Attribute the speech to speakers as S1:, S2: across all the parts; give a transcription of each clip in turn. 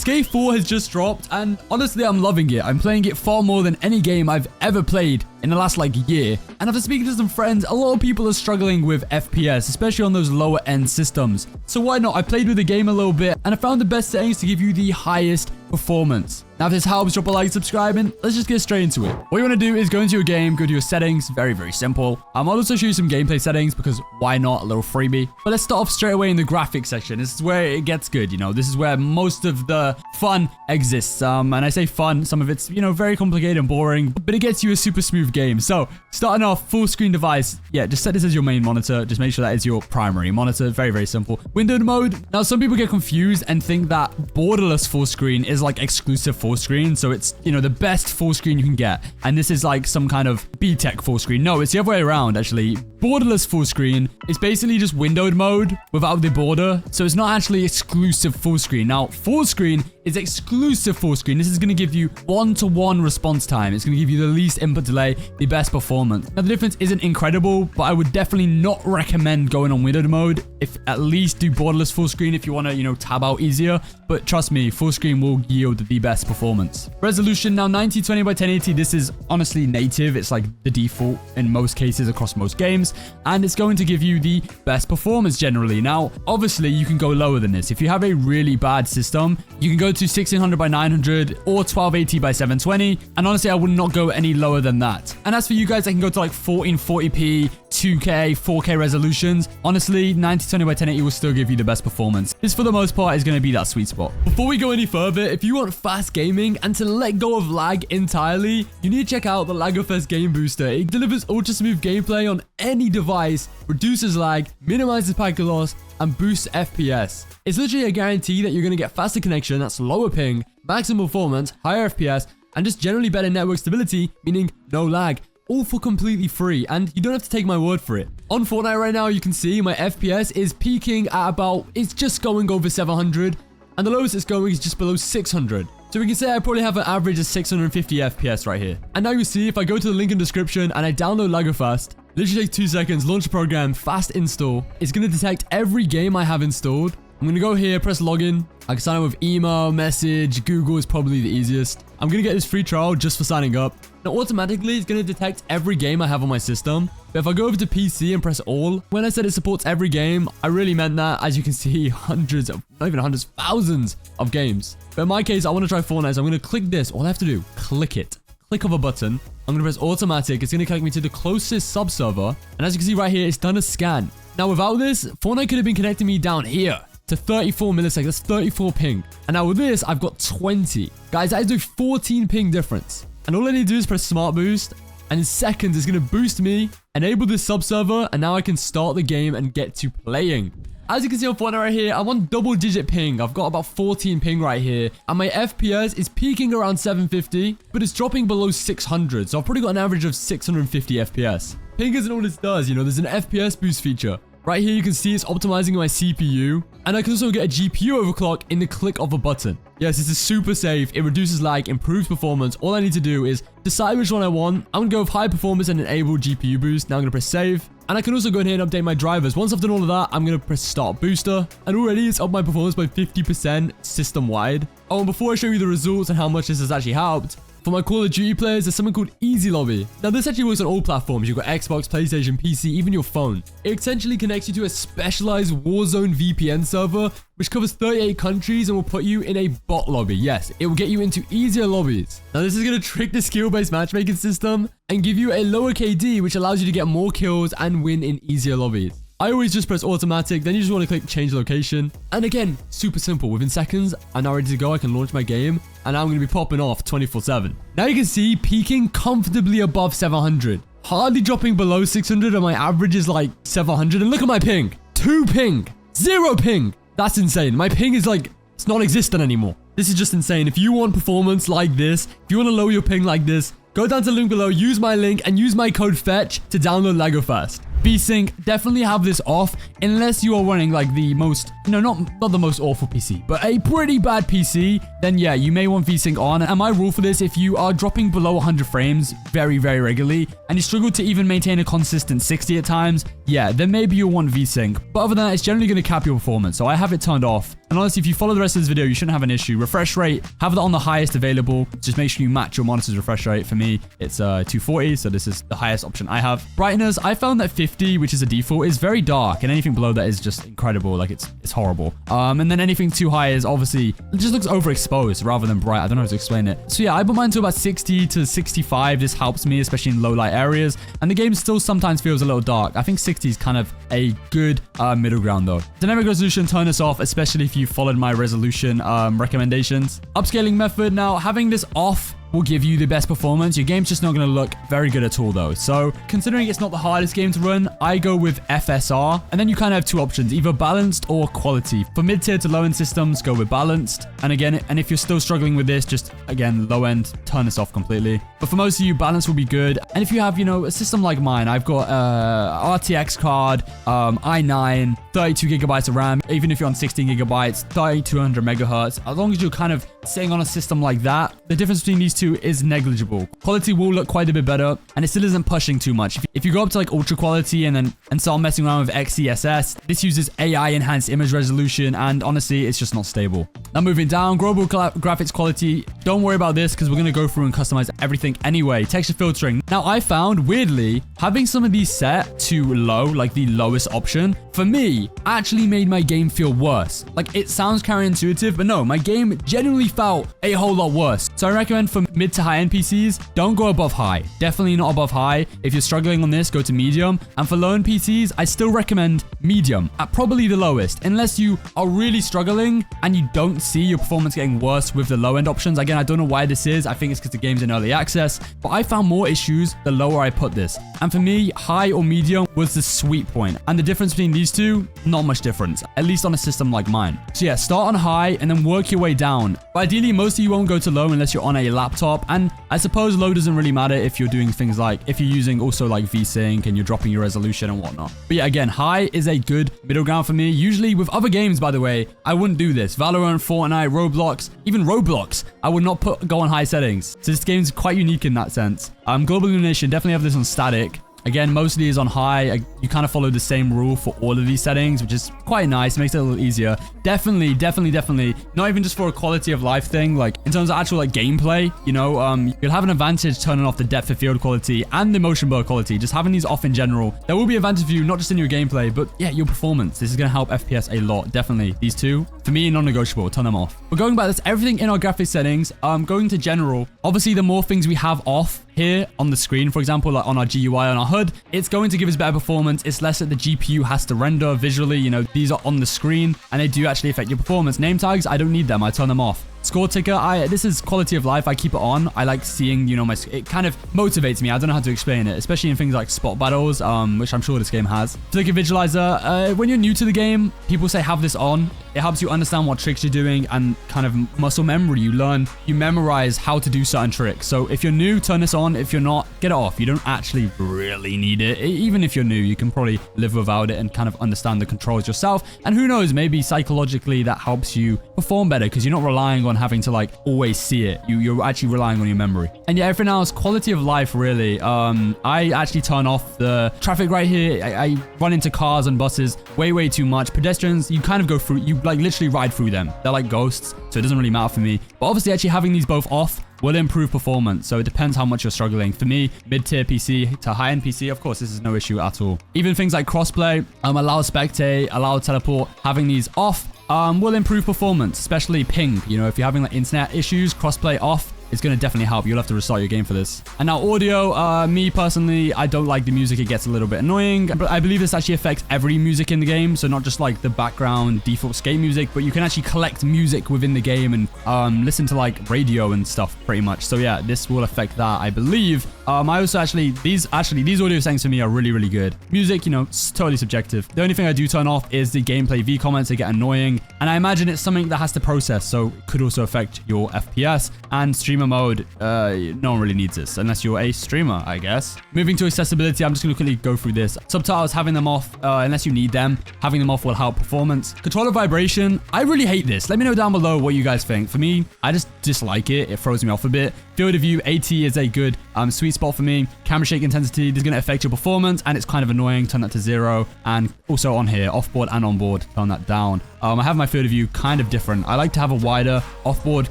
S1: Skate 4 has just dropped, and honestly, I'm loving it. I'm playing it far more than any game I've ever played in the last, year. And after speaking to some friends, a lot of people are struggling with FPS, especially on those lower end systems. So why not? I played with the game a little bit, and I found the best settings to give you the highest performance. Now, if this helps, drop a like, subscribe, and let's just get straight into it. What you want to do is go into your game, go to your settings. Very, very simple. I'll also show you some gameplay settings because why not? A little freebie. But let's start off straight away in the graphics section. This is where it gets good, This is where most of the fun exists. And I say fun, some of it's, very complicated and boring, but it gets you a super smooth game. So, starting off, full screen device. Yeah, just set this as your main monitor. Just make sure that is your primary monitor. Very, very simple. Windowed mode. Now, some people get confused and think that borderless full screen is exclusive full screen. So it's, the best full screen you can get. And this is some kind of B-Tech full screen. No, it's the other way around, actually. Borderless full screen is basically just windowed mode without the border. So it's not actually exclusive full screen. Now, full screen is exclusive full screen. This is going to give you one-to-one response time. It's going to give you the least input delay, the best performance. Now, the difference isn't incredible, but I would definitely not recommend going on windowed mode. If at least do borderless full screen if you want to, tab out easier. But trust me, full screen will yield the best performance. Resolution, now 1920 by 1080. This is honestly native. It's the default in most cases across most games. And it's going to give you the best performance generally. Now, obviously, you can go lower than this. If you have a really bad system, you can go to 1600 by 900 or 1280 by 720. And honestly, I would not go any lower than that. And as for you guys, I can go to 1440p, 2K, 4K resolutions. Honestly, 1920 by 1080 will still give you the best performance. This, for the most part, is going to be that sweet spot. Before we go any further, if you want fast gaming and to let go of lag entirely, you need to check out the LaggerFest Game Booster. It delivers ultra smooth gameplay on any device, reduces lag, minimizes packet loss, and boosts FPS. It's literally a guarantee that you're going to get faster connection, that's lower ping, maximum performance, higher FPS, and just generally better network stability, meaning no lag. All for completely free, and you don't have to take my word for it. On Fortnite right now, you can see my FPS is peaking at it's just going over 700, and the lowest it's going is just below 600. So we can say I probably have an average of 650 FPS right here. And now you see, if I go to the link in the description and I download LaggerFest, literally takes 2 seconds, launch the program, fast install. It's going to detect every game I have installed. I'm going to go here, press login. I can sign up with email, message, Google is probably the easiest. I'm going to get this free trial just for signing up. Now, automatically, it's going to detect every game I have on my system. But if I go over to PC and press all, when I said it supports every game, I really meant that. As you can see, hundreds of, not even hundreds, thousands of games. But in my case, I want to try Fortnite, so I'm going to click this. All I have to do, click it. Click of a button. I'm going to press automatic. It's going to connect me to the closest sub-server. And as you can see right here, it's done a scan. Now, without this, Fortnite could have been connecting me down here to 34 milliseconds. That's 34 ping. And now with this, I've got 20. Guys, that is a 14 ping difference. And all I need to do is press smart boost. And in seconds, it's going to boost me, enable this sub-server, and now I can start the game and get to playing. As you can see on Fortnite right here, I'm on double-digit ping. I've got about 14 ping right here. And my FPS is peaking around 750, but it's dropping below 600. So I've probably got an average of 650 FPS. Ping isn't all this does, there's an FPS boost feature. Right here, you can see it's optimizing my CPU. And I can also get a GPU overclock in the click of a button. Yes, this is super safe. It reduces lag, improves performance. All I need to do is decide which one I want. I'm going to go with high performance and enable GPU boost. Now I'm going to press save. And I can also go ahead and update my drivers. Once I've done all of that, I'm going to press start booster. And already it's up my performance by 50% system-wide. Oh, and before I show you the results and how much this has actually helped, for my Call of Duty players, there's something called Easy Lobby. Now, this actually works on all platforms. You've got Xbox, PlayStation, PC, even your phone. It essentially connects you to a specialized Warzone VPN server, which covers 38 countries and will put you in a bot lobby. Yes, it will get you into easier lobbies. Now, this is going to trick the skill-based matchmaking system and give you a lower KD, which allows you to get more kills and win in easier lobbies. I always just press automatic, then you just want to click change location. And again, super simple. Within seconds, I'm now ready to go. I can launch my game, and now I'm going to be popping off 24/7. Now you can see peaking comfortably above 700. Hardly dropping below 600, and my average is 700. And look at my ping. 2 ping. 0 ping. That's insane. My ping is it's non-existent anymore. This is just insane. If you want performance like this, if you want to lower your ping like this, go down to the link below, use my link, and use my code FETCH to download LaggerFest. VSync, definitely have this off unless you are running the most, not the most awful PC, but a pretty bad PC. then yeah, you may want VSync on. And my rule for this, if you are dropping below 100 frames very, very regularly, and you struggle to even maintain a consistent 60 at times, yeah, then maybe you'll want VSync. But other than that, it's generally going to cap your performance. So I have it turned off. And honestly, if you follow the rest of this video, you shouldn't have an issue. Refresh rate, have that on the highest available. Just make sure you match your monitor's refresh rate. For me, it's 240, so this is the highest option I have. Brightness, I found that 50, which is a default, is very dark, and anything below that is just incredible. Like, it's horrible. And then anything too high is obviously, it just looks overexposed rather than bright. I don't know how to explain it. So yeah, I put mine to about 60 to 65. This helps me, especially in low light areas. And the game still sometimes feels a little dark. I think 60 is kind of a good middle ground though. Dynamic resolution, turn this off, especially if you followed my resolution recommendations. Upscaling method, now having this off will give you the best performance. Your game's just not going to look very good at all though. So considering it's not the hardest game to run, I go with FSR, and then you kind of have two options, either balanced or quality. For mid-tier to low-end systems, go with balanced. And again, and if you're still struggling with this, just again, low-end, turn this off completely. But for most of you, balance will be good. And if you have, you know, a system like mine, I've got RTX card, i9, 32 gigabytes of RAM. Even if you're on 16 gigabytes, 3200 megahertz, as long as you're kind of sitting on a system like that, the difference between these two is negligible. Quality will look quite a bit better, and it still isn't pushing too much. If you go up to like ultra quality and start messing around with XeSS, this uses AI enhanced image resolution, and honestly, it's just not stable. Now moving down, global graphics quality. Don't worry about this because we're going to go through and customize everything anyway. Texture filtering. Now I found, weirdly, having some of these set to low, like the lowest option, for me, actually made my game feel worse. Like, it sounds counterintuitive, but no, my game genuinely felt a whole lot worse. So I recommend for mid to high-end PCs, don't go above high. Definitely not above high. If you're struggling on this, go to medium. And for low-end PCs, I still recommend medium at probably the lowest, unless you are really struggling and you don't see your performance getting worse with the low-end options. Again, I don't know why this is. I think it's because the game's in early access, but I found more issues the lower I put this. And for me, high or medium was the sweet point. And the difference between these two, not much difference, at least on a system like mine. So yeah, start on high and then work your way down. But ideally, most of you won't go to low unless you're on a laptop. And I suppose low doesn't really matter if you're doing things like, if you're using also like VSync and you're dropping your resolution and whatnot. But yeah, again, high is a good middle ground for me. Usually with other games, by the way, I wouldn't do this. Valorant, Fortnite, Roblox, even Roblox, I would not go on high settings. So this game's quite unique in that sense. Global illumination, definitely have this on static. Again, mostly is on high. You kind of follow the same rule for all of these settings, which is quite nice. Makes it a little easier. Definitely, not even just for a quality of life thing, like in terms of actual like gameplay, you know, you'll have an advantage turning off the depth of field quality and the motion blur quality. Just having these off in general, there will be advantage for you, not just in your gameplay, but yeah, your performance. This is going to help FPS a lot. Definitely. These two, for me, non-negotiable. Turn them off. But going back, that's everything in our graphics settings. Going to general. Obviously, the more things we have off here on the screen, for example, like on our GUI, on our HUD, it's going to give us better performance. It's less that the GPU has to render visually. You know, these are on the screen and they do actually affect your performance. Name tags, I don't need them. I turn them off. Score ticker, this is quality of life. I keep it on. I like seeing, you know, it kind of motivates me. I don't know how to explain it, especially in things like spot battles, which I'm sure this game has. Flicker visualizer, when you're new to the game, people say have this on. It helps you understand what tricks you're doing and kind of muscle memory. You memorize how to do certain tricks. So if you're new, turn this on. If you're not, get it off. You don't actually really need it. Even if you're new, you can probably live without it and kind of understand the controls yourself. And who knows, maybe psychologically that helps you perform better because you're not relying on having to like always see it. You're actually relying on your memory. And yeah, everything else, quality of life, really. I actually turn off the traffic right here. I run into cars and buses way too much. Pedestrians, you kind of go through, you like literally ride through them. They're like ghosts, so it doesn't really matter for me. But obviously actually having these both off will improve performance, so it depends how much you're struggling. For me, mid-tier PC to high-end PC, of course, this is no issue at all. Even things like crossplay, allow spectate, allow teleport, having these off will improve performance, especially ping. You know, if you're having like internet issues, crossplay off, it's going to definitely help. You'll have to restart your game for this. And now audio, me personally, I don't like the music. It gets a little bit annoying, but I believe this actually affects every music in the game. So not just like the background default skate music, but you can actually collect music within the game and listen to like radio and stuff pretty much. So yeah, this will affect that, I believe. I also these audio settings for me are really, really good. Music, it's totally subjective. The only thing I do turn off is the gameplay V comments. They get annoying, and I imagine it's something that has to process, so it could also affect your FPS. And streamer mode, no one really needs this unless you're a streamer, I guess. Moving to accessibility, I'm just going to quickly go through this. Subtitles, having them off, unless you need them, having them off will help performance. Controller vibration, I really hate this. Let me know down below what you guys think. For me, I just dislike it. It throws me off a bit. Field of view, 80 is a good sweet spot for me. Camera shake intensity, this is going to affect your performance, and it's kind of annoying. Turn that to 0. And also on here, offboard and onboard, turn that down. I have my field of view kind of different. I like to have a wider offboard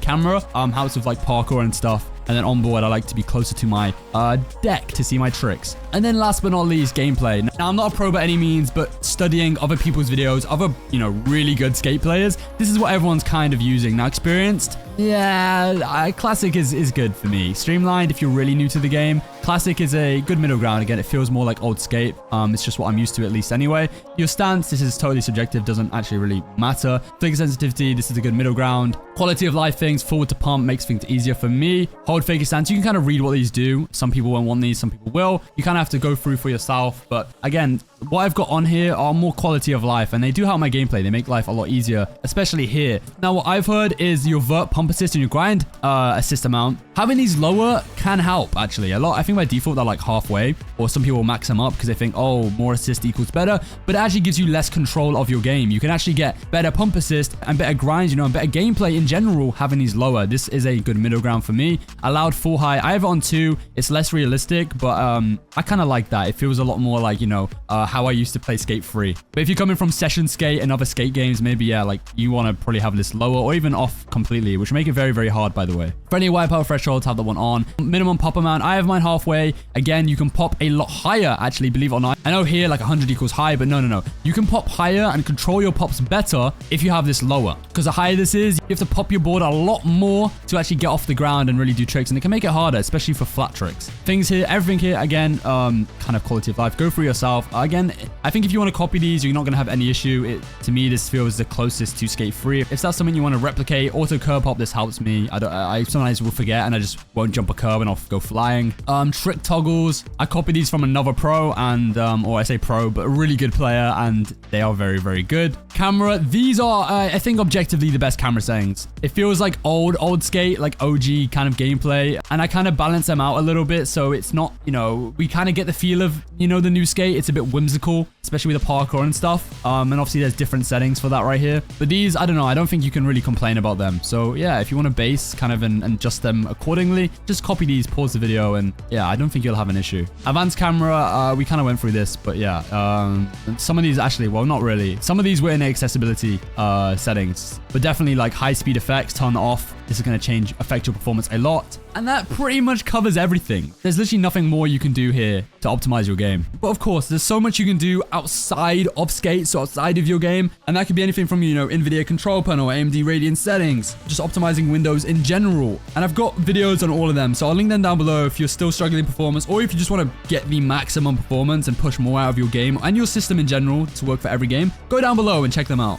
S1: camera, helps with like parkour and stuff. And then onboard, I like to be closer to my deck to see my tricks. And then last but not least, gameplay. Now, I'm not a pro by any means, but studying other people's videos, other, really good skate players, this is what everyone's kind of using. Now, experienced, yeah, classic is good for me. Streamlined, if you're really new to the game. Classic is a good middle ground. Again, it feels more like old skate. It's just what I'm used to, at least anyway. Your stance, this is totally subjective, doesn't actually really matter. Flicker sensitivity, this is a good middle ground. Quality of life things, forward to pump makes things easier for me. Hold figure stance, you can kind of read what these do. Some people won't want these, some people will. You kind of have to go through for yourself. But again, what I've got on here are more quality of life, and they do help my gameplay. They make life a lot easier, especially here. Now, what I've heard is your vert pump assist and your grind assist amount. Having these lower can help, actually. I think by default, they're like halfway, or some people max them up because they think, oh, more assist equals better, but it actually gives you less control of your game. You can actually get better pump assist and better grinds, and better gameplay in general having these lower. This is a good middle ground for me. Allowed full high. I have it on 2. It's less realistic, but I kind of like that. It feels a lot more like, how I used to play Skate 3. But if you're coming from Session Skate and other skate games, maybe, yeah, like you want to probably have this lower or even off completely, which will make it very, very hard, by the way. For any wipeout thresholds, have that one on. Minimum pop amount, I have mine halfway. Again, you can pop a lot higher, actually, believe it or not. I know here like 100 equals high, but no. You can pop higher and control your pops better if you have this lower. Because the higher this is, you have to pop your board a lot more to actually get off the ground and really do tricks. And it can make it harder, especially for flat tricks. Things here, everything here, again, kind of quality of life. Go for yourself. Again, I think if you want to copy these, you're not going to have any issue. To me, this feels the closest to Skate 3. If that's something you want to replicate, auto curb hop, this helps me. I sometimes will forget and I just won't jump a curb and I'll go flying. Trick toggles, I copy these from another pro, and or I say pro, but a really good player, and they are very, very good. Camera, these are I think objectively the best camera settings. It feels like old skate, like OG kind of gameplay, and I kind of balance them out a little bit, so it's not, we kind of get the feel of, the new skate. It's a bit whimsical, especially with the parkour and stuff. And obviously there's different settings for that right here. But these, I don't know, I don't think you can really complain about them. So yeah, if you want to base kind of and adjust them accordingly, just copy these, pause the video, and yeah, I don't think you'll have an issue. Advanced camera, we kind of went through this, but yeah, some of these actually, well, not really. Some of these were in accessibility settings, but definitely like high speed effects, turn off. This is going to affect your performance a lot. And that pretty much covers everything. There's literally nothing more you can do here to optimize your game. But of course, there's so much you can do outside of skate, so outside of your game. And that could be anything from, NVIDIA control panel, AMD Radeon settings, just optimizing Windows in general. And I've got videos on all of them, so I'll link them down below if you're still struggling performance, or if you just want to get the maximum performance and push more out of your game and your system in general to work for every game. Go down below and check them out.